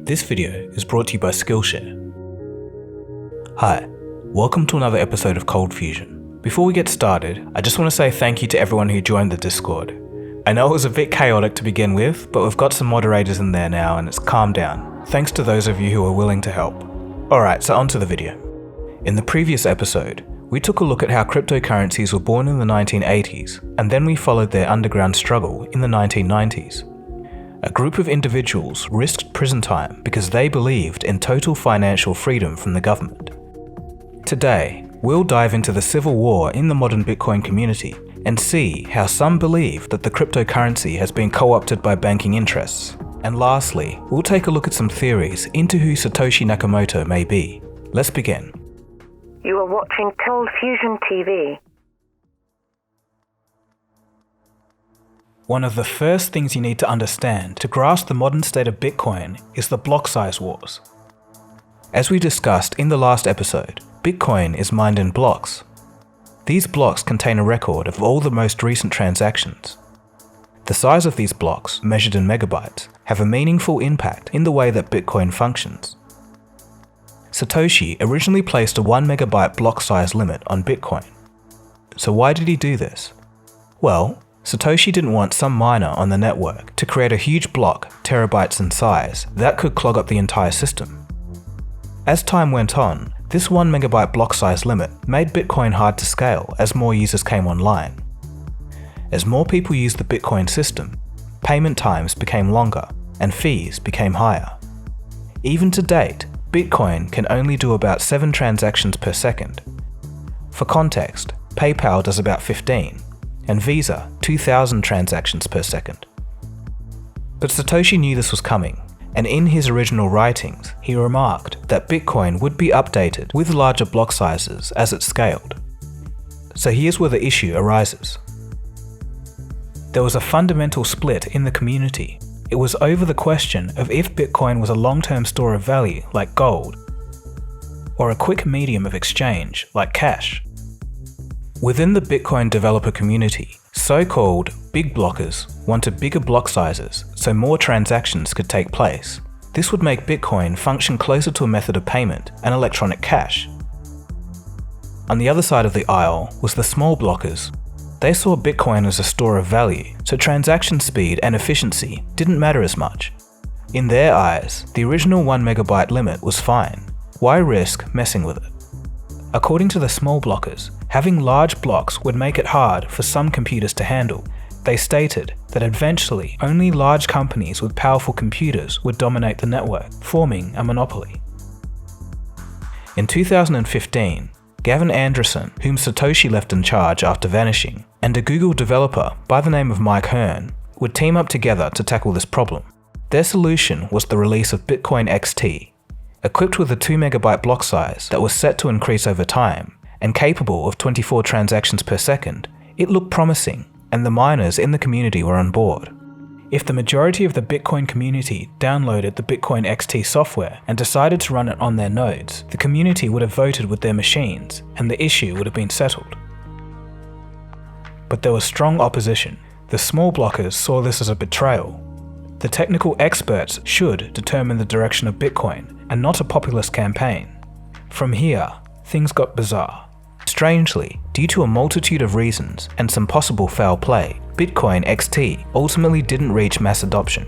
This video is brought to you by Skillshare. Hi, welcome to another episode of ColdFusion. Before we get started, I just want to say thank you to everyone who joined the Discord. I know it was a bit chaotic to begin with, but we've got some moderators in there now and it's calmed down, thanks to those of you who are willing to help. Alright, so on to the video. In the previous episode, we took a look at how cryptocurrencies were born in the 1980s, and then we followed their underground struggle in the 1990s. A group of individuals risked prison time because they believed in total financial freedom from the government. Today, we'll dive into the civil war in the modern Bitcoin community and see how some believe that the cryptocurrency has been co-opted by banking interests. And lastly, we'll take a look at some theories into who Satoshi Nakamoto may be. Let's begin. You are watching ColdFusion TV. One of the first things you need to understand to grasp the modern state of Bitcoin is the block size wars. As we discussed in the last episode, Bitcoin is mined in blocks. These blocks contain a record of all the most recent transactions. The size of these blocks, measured in megabytes, have a meaningful impact in the way that Bitcoin functions. Satoshi originally placed a 1 megabyte block size limit on Bitcoin. So why did he do this? Well, Satoshi didn't want some miner on the network to create a huge block, terabytes in size, that could clog up the entire system. As time went on, this 1 megabyte block size limit made Bitcoin hard to scale as more users came online. As more people used the Bitcoin system, payment times became longer and fees became higher. Even to date, Bitcoin can only do about 7 transactions per second. For context, PayPal does about 15, and Visa 2,000 transactions per second. But Satoshi knew this was coming, and in his original writings, he remarked that Bitcoin would be updated with larger block sizes as it scaled. So here's where the issue arises. There was a fundamental split in the community. It was over the question of if Bitcoin was a long-term store of value like gold, or a quick medium of exchange like cash. Within the Bitcoin developer community, so-called big blockers wanted bigger block sizes so more transactions could take place. This would make Bitcoin function closer to a method of payment and electronic cash. On the other side of the aisle was the small blockers. They saw Bitcoin as a store of value, so transaction speed and efficiency didn't matter as much. In their eyes, the original 1 megabyte limit was fine. Why risk messing with it? According to the small blockers, having large blocks would make it hard for some computers to handle. They stated that eventually only large companies with powerful computers would dominate the network, forming a monopoly. In 2015, Gavin Andresen, whom Satoshi left in charge after vanishing, and a Google developer by the name of Mike Hearn would team up together to tackle this problem. Their solution was the release of Bitcoin XT. Equipped with a 2 megabyte block size that was set to increase over time, and capable of 24 transactions per second, it looked promising, and the miners in the community were on board. If the majority of the Bitcoin community downloaded the Bitcoin XT software and decided to run it on their nodes, the community would have voted with their machines, and the issue would have been settled. But there was strong opposition. The small blockers saw this as a betrayal. The technical experts should determine the direction of Bitcoin, and not a populist campaign. From here, things got bizarre. Strangely, due to a multitude of reasons and some possible foul play, Bitcoin XT ultimately didn't reach mass adoption.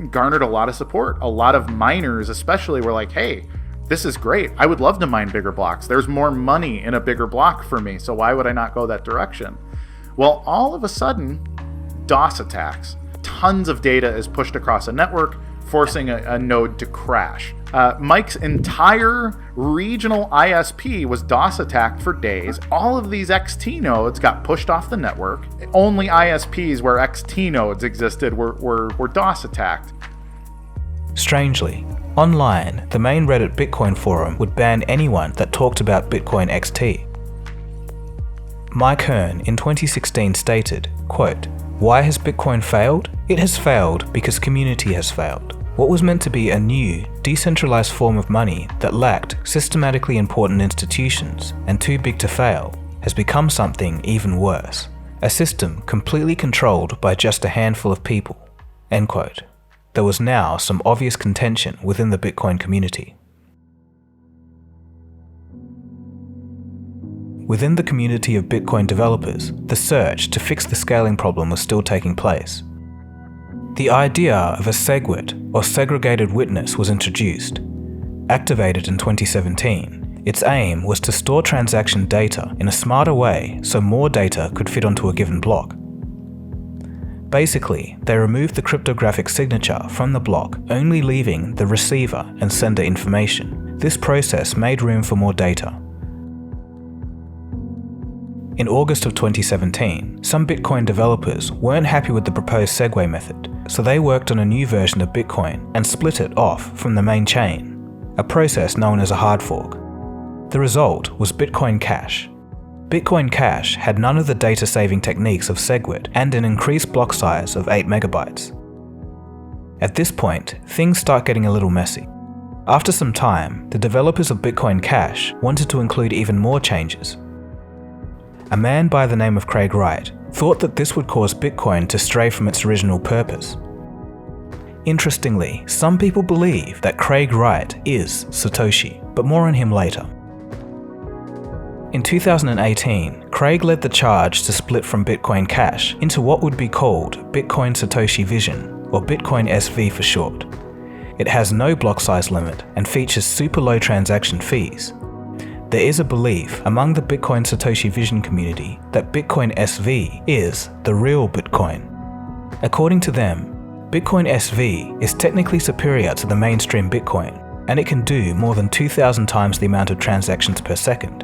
Garnered a lot of support. A lot of miners especially were like, hey, this is great. I would love to mine bigger blocks. There's more money in a bigger block for me, so why would I not go that direction? Well, all of a sudden, DOS attacks. Tons of data is pushed across a network, forcing a node to crash. Mike's entire regional ISP was DOS attacked for days. All of these XT nodes got pushed off the network. Only ISPs where XT nodes existed were DOS attacked. Strangely, online, the main Reddit Bitcoin forum would ban anyone that talked about Bitcoin XT. Mike Hearn in 2016 stated, quote, "Why has Bitcoin failed? It has failed because community has failed. What was meant to be a new, decentralized form of money that lacked systematically important institutions and too big to fail has become something even worse. A system completely controlled by just a handful of people." End quote. There was now some obvious contention within the Bitcoin community. Within the community of Bitcoin developers, the search to fix the scaling problem was still taking place. The idea of a SegWit, or segregated witness, was introduced. Activated in 2017, its aim was to store transaction data in a smarter way so more data could fit onto a given block. Basically, they removed the cryptographic signature from the block, only leaving the receiver and sender information. This process made room for more data. In August of 2017, some Bitcoin developers weren't happy with the proposed segue method, so they worked on a new version of Bitcoin and split it off from the main chain, a process known as a hard fork. The result was Bitcoin Cash. Bitcoin Cash had none of the data-saving techniques of SegWit and an increased block size of 8 megabytes. At this point, things start getting a little messy. After some time, the developers of Bitcoin Cash wanted to include even more changes. A man by the name of Craig Wright thought that this would cause Bitcoin to stray from its original purpose. Interestingly, some people believe that Craig Wright is Satoshi, but more on him later. In 2018, Craig led the charge to split from Bitcoin Cash into what would be called Bitcoin Satoshi Vision, or Bitcoin SV for short. It has no block size limit and features super low transaction fees. There is a belief among the Bitcoin Satoshi Vision community that Bitcoin SV is the real Bitcoin. According to them, Bitcoin SV is technically superior to the mainstream Bitcoin, and it can do more than 2,000 times the amount of transactions per second.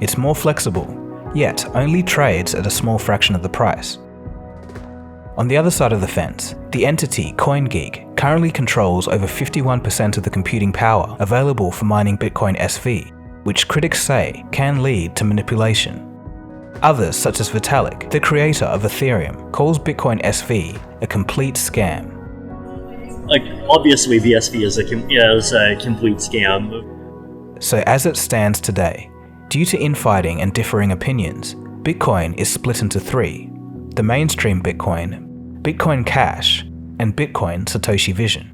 It's more flexible, yet only trades at a small fraction of the price. On the other side of the fence, the entity CoinGeek currently controls over 51% of the computing power available for mining Bitcoin SV, which critics say can lead to manipulation. Others, such as Vitalik, the creator of Ethereum, calls Bitcoin SV a complete scam. Like, obviously the SV is a complete scam. So as it stands today, due to infighting and differing opinions, Bitcoin is split into three: the mainstream Bitcoin, Bitcoin Cash, and Bitcoin Satoshi Vision.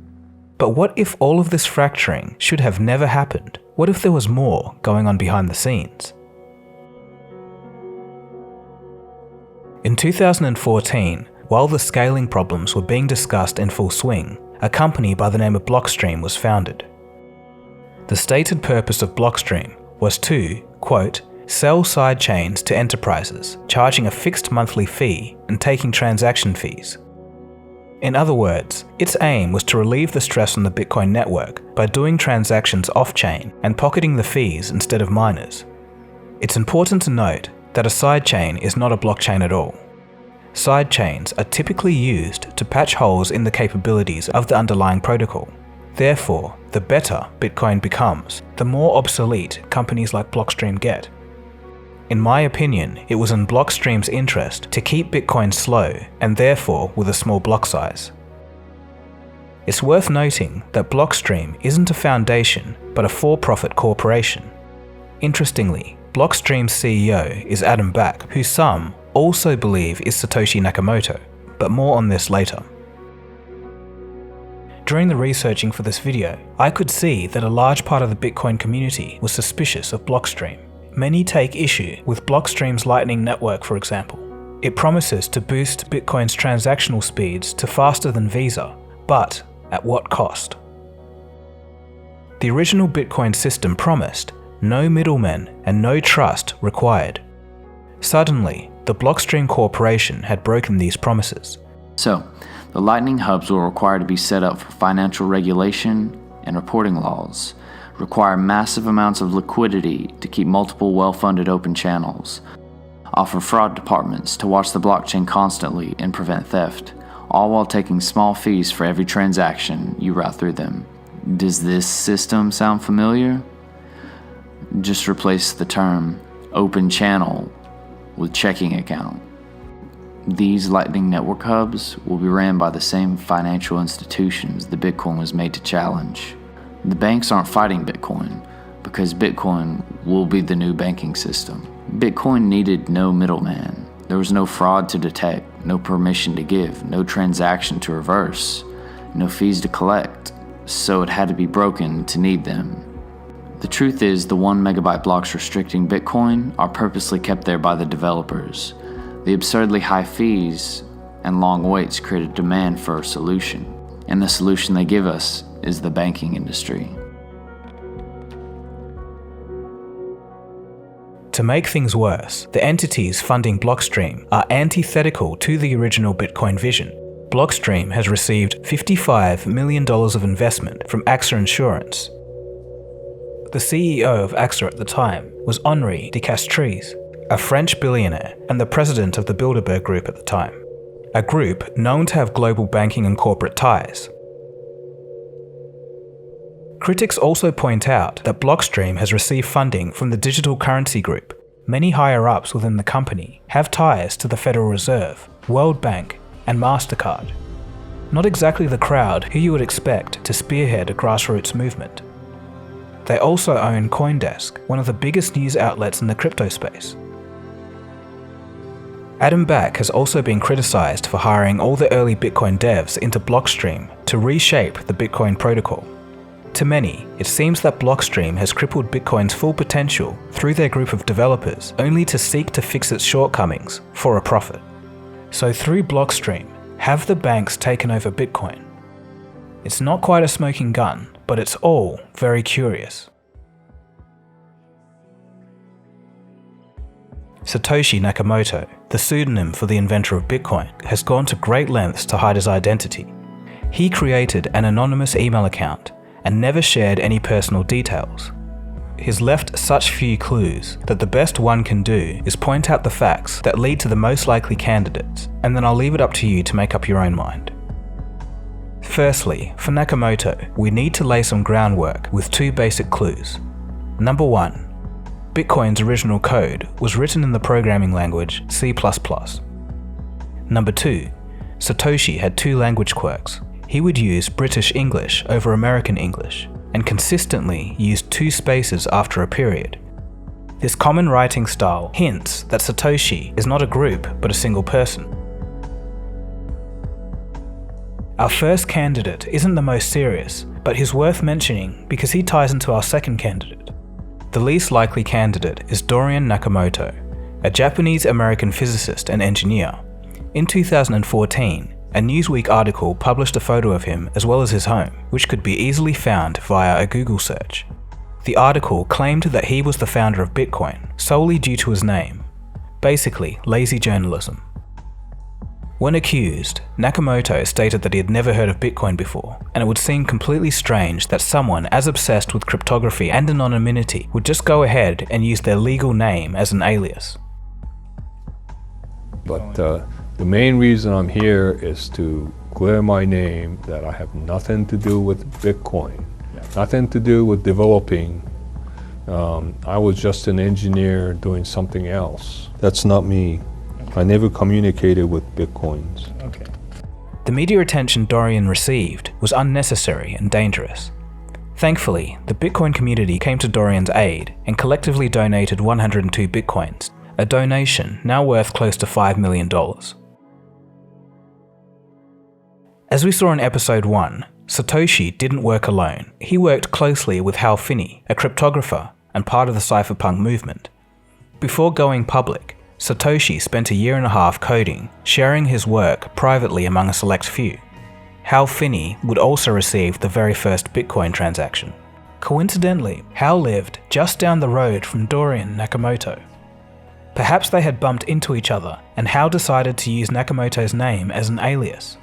But what if all of this fracturing should have never happened? What if there was more going on behind the scenes? In 2014, while the scaling problems were being discussed in full swing, a company by the name of Blockstream was founded. The stated purpose of Blockstream was to, quote, sell sidechains to enterprises, charging a fixed monthly fee and taking transaction fees. In other words, its aim was to relieve the stress on the Bitcoin network by doing transactions off-chain and pocketing the fees instead of miners. It's important to note that a sidechain is not a blockchain at all. Sidechains are typically used to patch holes in the capabilities of the underlying protocol. Therefore, the better Bitcoin becomes, the more obsolete companies like Blockstream get. In my opinion, it was in Blockstream's interest to keep Bitcoin slow and therefore with a small block size. It's worth noting that Blockstream isn't a foundation but a for-profit corporation. Interestingly, Blockstream's CEO is Adam Back, who some also believe is Satoshi Nakamoto, but more on this later. During the researching for this video, I could see that a large part of the Bitcoin community was suspicious of Blockstream. Many take issue with Blockstream's Lightning Network, for example. It promises to boost Bitcoin's transactional speeds to faster than Visa, but at what cost? The original Bitcoin system promised no middlemen and no trust required. Suddenly, the Blockstream Corporation had broken these promises. So, the Lightning hubs will require to be set up for financial regulation and reporting laws, require massive amounts of liquidity to keep multiple well-funded open channels, offer fraud departments to watch the blockchain constantly and prevent theft, all while taking small fees for every transaction you route through them. Does this system sound familiar? Just replace the term open channel with checking account. These Lightning Network hubs will be ran by the same financial institutions the Bitcoin was made to challenge. The banks aren't fighting Bitcoin because Bitcoin will be the new banking system. Bitcoin needed no middleman. There was no fraud to detect, no permission to give, no transaction to reverse, no fees to collect, so it had to be broken to need them. The truth is, the 1 megabyte blocks restricting Bitcoin are purposely kept there by the developers. The absurdly high fees and long waits create a demand for a solution, and the solution they give us is the banking industry. To make things worse, the entities funding Blockstream are antithetical to the original Bitcoin vision. Blockstream has received $55 million of investment from AXA Insurance. The CEO of AXA at the time was Henri de Castries, a French billionaire and the president of the Bilderberg Group at the time, a group known to have global banking and corporate ties. Critics also point out that Blockstream has received funding from the Digital Currency Group. Many higher-ups within the company have ties to the Federal Reserve, World Bank, and MasterCard. Not exactly the crowd who you would expect to spearhead a grassroots movement. They also own CoinDesk, one of the biggest news outlets in the crypto space. Adam Back has also been criticized for hiring all the early Bitcoin devs into Blockstream to reshape the Bitcoin protocol. To many, it seems that Blockstream has crippled Bitcoin's full potential through their group of developers only to seek to fix its shortcomings for a profit. So through Blockstream, have the banks taken over Bitcoin? It's not quite a smoking gun, but it's all very curious. Satoshi Nakamoto, the pseudonym for the inventor of Bitcoin, has gone to great lengths to hide his identity. He created an anonymous email account and never shared any personal details. He's left such few clues that the best one can do is point out the facts that lead to the most likely candidates, and then I'll leave it up to you to make up your own mind. Firstly, for Nakamoto, we need to lay some groundwork with 2 basic clues. Number 1. Bitcoin's original code was written in the programming language C++. Number 2. Satoshi had 2 language quirks. He would use British English over American English, and consistently used 2 spaces after a period. This common writing style hints that Satoshi is not a group but a single person. Our first candidate isn't the most serious, but he's worth mentioning because he ties into our second candidate. The least likely candidate is DORIAN Nakamoto, a Japanese-American physicist and engineer. In 2014, a Newsweek article published a photo of him as well as his home, which could be easily found via a Google search. The article claimed that he was the founder of Bitcoin solely due to his name. Basically, lazy journalism. When accused, Nakamoto stated that he had never heard of Bitcoin before, and it would seem completely strange that someone as obsessed with cryptography and anonymity would just go ahead and use their legal name as an alias. But the main reason I'm here is to clear my name that I have nothing to do with Bitcoin, nothing to do with developing. I was just an engineer doing something else. That's not me. I never communicated with Bitcoins. Okay. The media attention Dorian received was unnecessary and dangerous. Thankfully, the Bitcoin community came to Dorian's aid and collectively donated 102 Bitcoins, a donation now worth close to $5 million. As we saw in episode 1, Satoshi didn't work alone. He worked closely with FINNEY, a cryptographer and part of the cypherpunk movement. Before going public, Satoshi spent a year and a half coding, sharing his work privately among a select few. FINNEY would also receive the very first Bitcoin transaction. Coincidentally, Hal lived just down the road from Dorian Nakamoto. Perhaps they had bumped into each other, and Hal decided to use Nakamoto's name as an alias.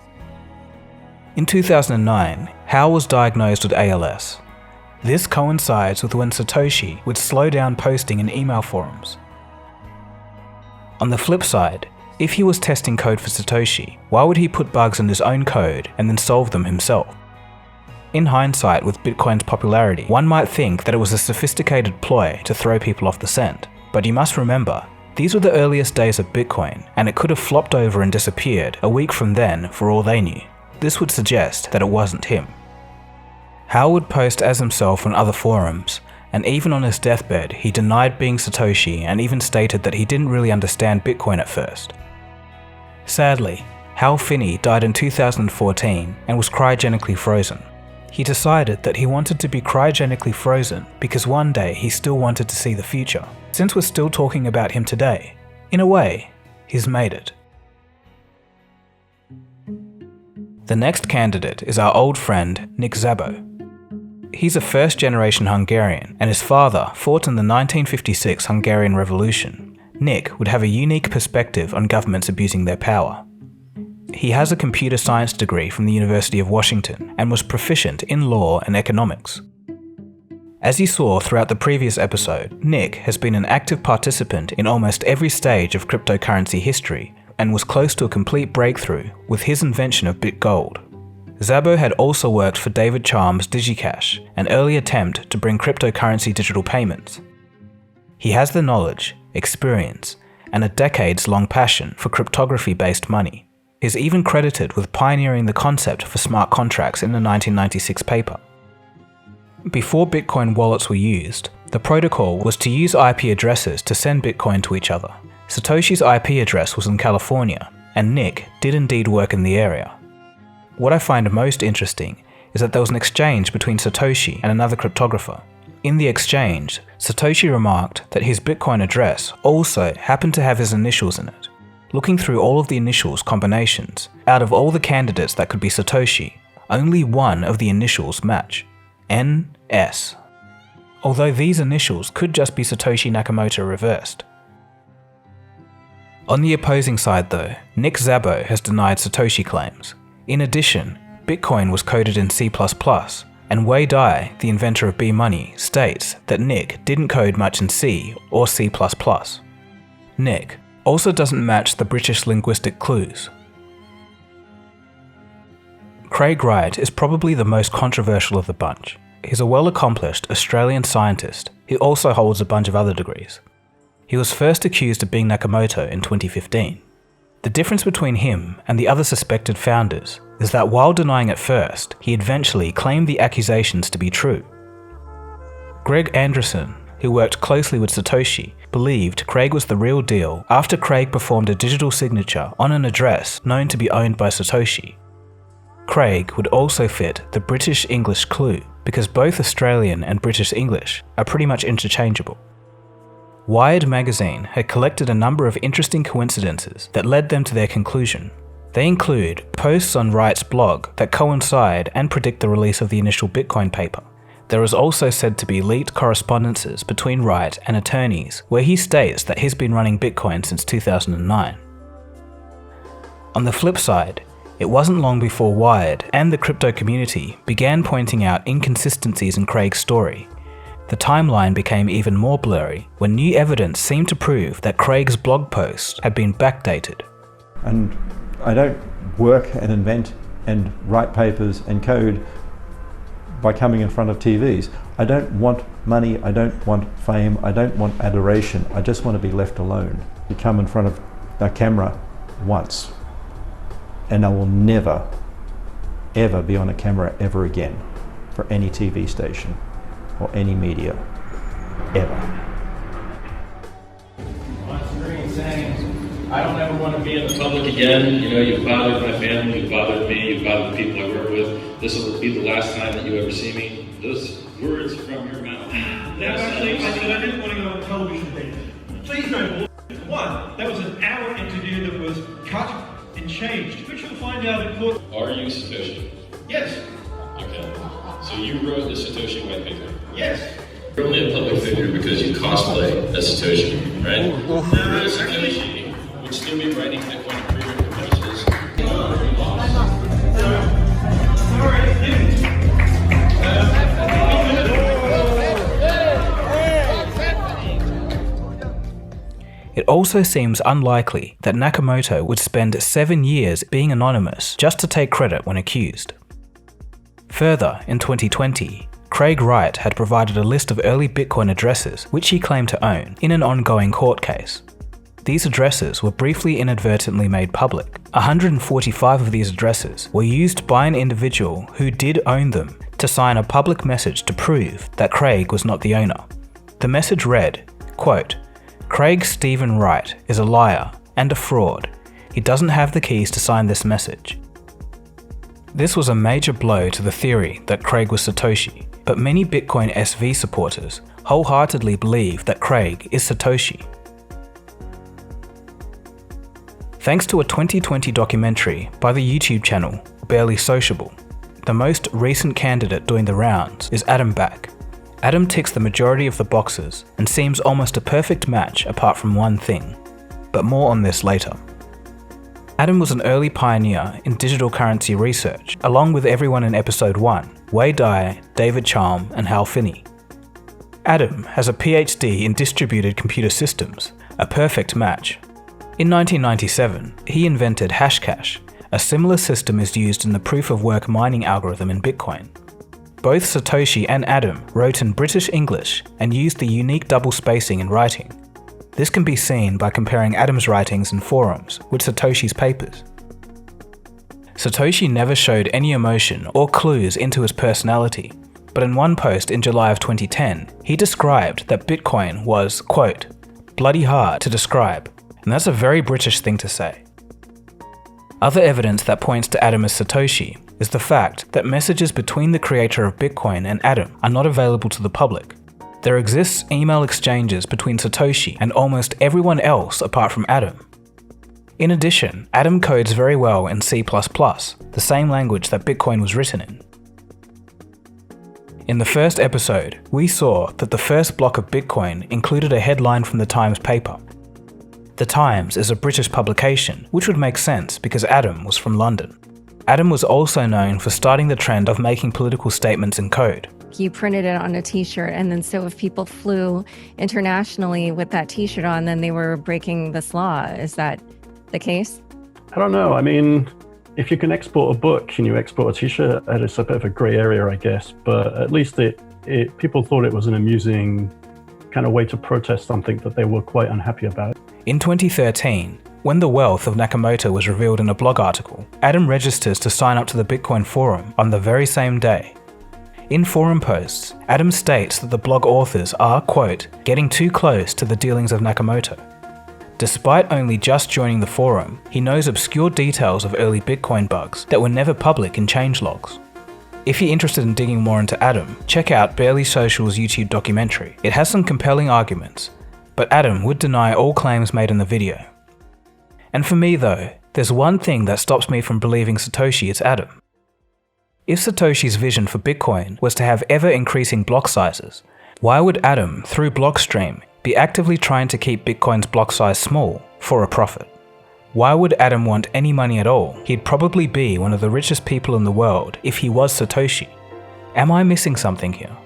In 2009, Hal was diagnosed with ALS. This coincides with when Satoshi would slow down posting in email forums. On the flip side, if he was testing code for Satoshi, why would he put bugs in his own code and then solve them himself? In hindsight, with Bitcoin's popularity, one might think that it was a sophisticated ploy to throw people off the scent. But you must remember, these were the earliest days of Bitcoin, and it could have flopped over and disappeared a week from then for all they knew. This would suggest that it wasn't him. Hal would post as himself on other forums, and even on his deathbed he denied being Satoshi and even stated that he didn't really understand Bitcoin at first. Sadly, Hal Finney died in 2014 and was cryogenically frozen. He decided that he wanted to be cryogenically frozen because one day he still wanted to see the future. Since we're still talking about him today, in a way, he's made it. The next candidate is our old friend Nick SZABO. He's a first-generation Hungarian, and his father fought in the 1956 Hungarian Revolution. Nick would have a unique perspective on governments abusing their power. He has a computer science degree from the University of Washington and was proficient in law and economics. As you saw throughout the previous episode, Nick has been an active participant in almost every stage of cryptocurrency history and was close to a complete breakthrough with his invention of BitGold. SZABO had also worked for David Chaum's DigiCash, an early attempt to bring cryptocurrency digital payments. He has the knowledge, experience, and a decades-long passion for cryptography-based money. He is even credited with pioneering the concept for smart contracts in the 1996 paper. Before Bitcoin wallets were used, the protocol was to use IP addresses to send Bitcoin to each other. Satoshi's IP address was in California, and Nick did indeed work in the area. What I find most interesting is that there was an exchange between Satoshi and another cryptographer. In the exchange, Satoshi remarked that his Bitcoin address also happened to have his initials in it. Looking through all of the initials combinations, out of all the candidates that could be Satoshi, only one of the initials match: NS. Although these initials could just be Satoshi Nakamoto reversed. On the opposing side though, Nick SZABO has denied Satoshi claims. In addition, Bitcoin was coded in C++, and Wei Dai, the inventor of B-Money, states that Nick didn't code much in C or C++. Nick also doesn't match the British linguistic clues. Craig Wright is probably the most controversial of the bunch. He's a well-accomplished Australian scientist who also holds a bunch of other degrees. He was first accused of being Nakamoto in 2015. The difference between him and the other suspected founders is that while denying at first, he eventually claimed the accusations to be true. Greg Anderson, who worked closely with Satoshi, believed Craig was the real deal after Craig performed a digital signature on an address known to be owned by Satoshi. Craig would also fit the British English clue because both Australian and British English are pretty much interchangeable. Wired magazine had collected a number of interesting coincidences that led them to their conclusion. They include posts on Wright's blog that coincide and predict the release of the initial Bitcoin paper. There is also said to be leaked correspondences between Wright and attorneys where he states that he's been running Bitcoin since 2009. On the flip side, it wasn't long before Wired and the crypto community began pointing out inconsistencies in Craig's story. The timeline became even more blurry when new evidence seemed to prove that Craig's blog post had been backdated. And I don't work and invent and write papers and code by coming in front of TVs. I don't want money, I don't want fame, I don't want adoration, I just want to be left alone. You come in front of a camera once, and I will never, ever be on a camera ever again for any TV station or any media, ever. I don't ever want to be in the public again. You know, you've bothered my family, you've bothered me, you've bothered the people I work with. This will be the last time that you ever see me. Those words from your mouth. Now, actually, I said I didn't want to go on television thing. Please don't. One, that was an hour interview that was cut and changed, which you'll find out in court. Are you Satoshi? Yes. Okay. So you wrote the Satoshi white paper? Yes. You're only a public figure because you cosplay as Satoshi, right? No, Satoshi would still be writing Bitcoin improvement proposals. Sorry, didn't. It also seems unlikely that Nakamoto would spend 7 years being anonymous just to take credit when accused. Further, in 2020, Craig Wright had provided a list of early Bitcoin addresses which he claimed to own in an ongoing court case. These addresses were briefly inadvertently made public. 145 of these addresses were used by an individual who did own them to sign a public message to prove that Craig was not the owner. The message read, quote, "Craig Stephen Wright is a liar and a fraud. He doesn't have the keys to sign this message." This was a major blow to the theory that Craig was Satoshi, but many Bitcoin SV supporters wholeheartedly believe that Craig is Satoshi. Thanks to a 2020 documentary by the YouTube channel Barely Sociable, the most recent candidate doing the rounds is Adam Back. Adam ticks the majority of the boxes and seems almost a perfect match apart from one thing, but more on this later. Adam was an early pioneer in digital currency research, along with everyone in episode 1, Wei Dai, David Chalm and Hal Finney. Adam has a PhD in distributed computer systems, a perfect match. In 1997, he invented Hashcash. A similar system is used in the proof-of-work mining algorithm in Bitcoin. Both Satoshi and Adam wrote in British English and used the unique double spacing in writing. This can be seen by comparing Adam's writings in forums with Satoshi's papers. Satoshi never showed any emotion or clues into his personality, but in one post in July of 2010, he described that Bitcoin was, quote, "bloody hard to describe," and that's a very British thing to say. Other evidence that points to Adam as Satoshi is the fact that messages between the creator of Bitcoin and Adam are not available to the public. There exists email exchanges between Satoshi and almost everyone else apart from Adam. In addition, Adam codes very well in C++, the same language that Bitcoin was written in. In the first episode, we saw that the first block of Bitcoin included a headline from the Times paper. The Times is a British publication, which would make sense because Adam was from London. Adam was also known for starting the trend of making political statements in code. You printed it on a t-shirt, and then so if people flew internationally with that t-shirt on, then they were breaking this law. Is that the case? I don't know. I mean, if you can export a book and you export a t-shirt, it's a bit of a grey area, I guess. But at least people thought it was an amusing kind of way to protest something that they were quite unhappy about. In 2013, when the wealth of Nakamoto was revealed in a blog article, Adam registers to sign up to the Bitcoin forum on the very same day. In forum posts, Adam states that the blog authors are, quote, "getting too close to the dealings of Nakamoto." Despite only just joining the forum, he knows obscure details of early Bitcoin bugs that were never public in changelogs. If you're interested in digging more into Adam, check out Barely Social's YouTube documentary. It has some compelling arguments, but Adam would deny all claims made in the video. And for me though, there's one thing that stops me from believing Satoshi is Adam. If Satoshi's vision for Bitcoin was to have ever-increasing block sizes, why would Adam, through Blockstream, be actively trying to keep Bitcoin's block size small for a profit? Why would Adam want any money at all? He'd probably be one of the richest people in the world if he was Satoshi. Am I missing something here?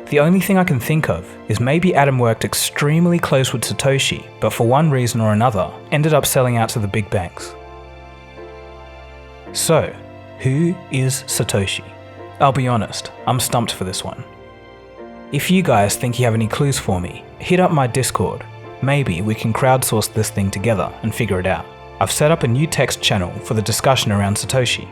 The only thing I can think of is maybe Adam worked extremely close with Satoshi, but for one reason or another, ended up selling out to the big banks. So, who is Satoshi? I'll be honest, I'm stumped for this one. If you guys think you have any clues for me, hit up my Discord. Maybe we can crowdsource this thing together and figure it out. I've set up a new text channel for the discussion around Satoshi.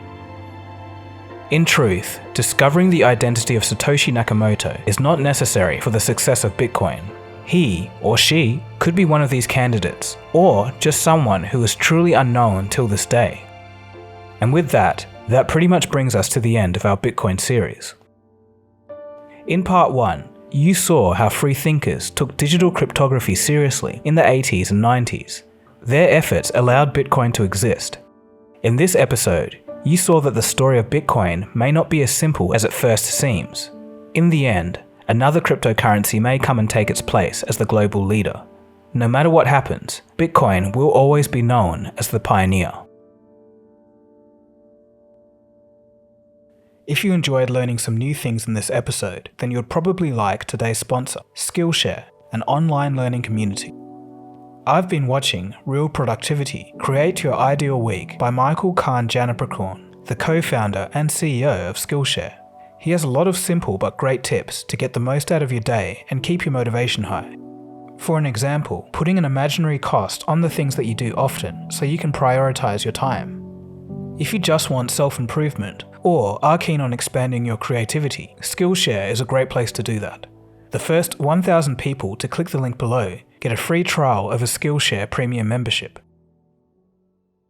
In truth, discovering the identity of Satoshi Nakamoto is not necessary for the success of Bitcoin. He or she could be one of these candidates, or just someone who is truly unknown till this day. And with that pretty much brings us to the end of our Bitcoin series. In part 1, you saw how free thinkers took digital cryptography seriously in the 80s and 90s. Their efforts allowed Bitcoin to exist. In this episode, you saw that the story of Bitcoin may not be as simple as it first seems. In the end, another cryptocurrency may come and take its place as the global leader. No matter what happens, Bitcoin will always be known as the pioneer. If you enjoyed learning some new things in this episode, then you'd probably like today's sponsor, Skillshare, an online learning community. I've been watching Real Productivity, Create Your Ideal Week by Michael Kahn-Janaprakorn, the co-founder and CEO of Skillshare. He has a lot of simple but great tips to get the most out of your day and keep your motivation high. For an example, putting an imaginary cost on the things that you do often so you can prioritize your time. If you just want self-improvement, or are keen on expanding your creativity, Skillshare is a great place to do that. The first 1,000 people to click the link below get a free trial of a Skillshare premium membership.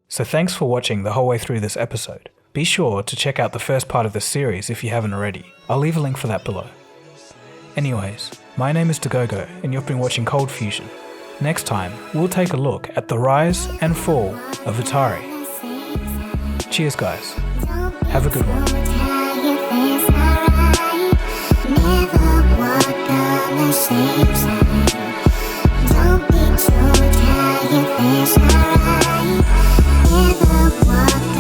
So thanks for watching the whole way through this episode. Be sure to check out the first part of the series if you haven't already. I'll leave a link for that below. Anyways, my name is Dagogo and you've been watching ColdFusion. Next time, we'll take a look at the rise and fall of Atari. Cheers guys. Have a good one. Don't be too tired, it's alright. Never walk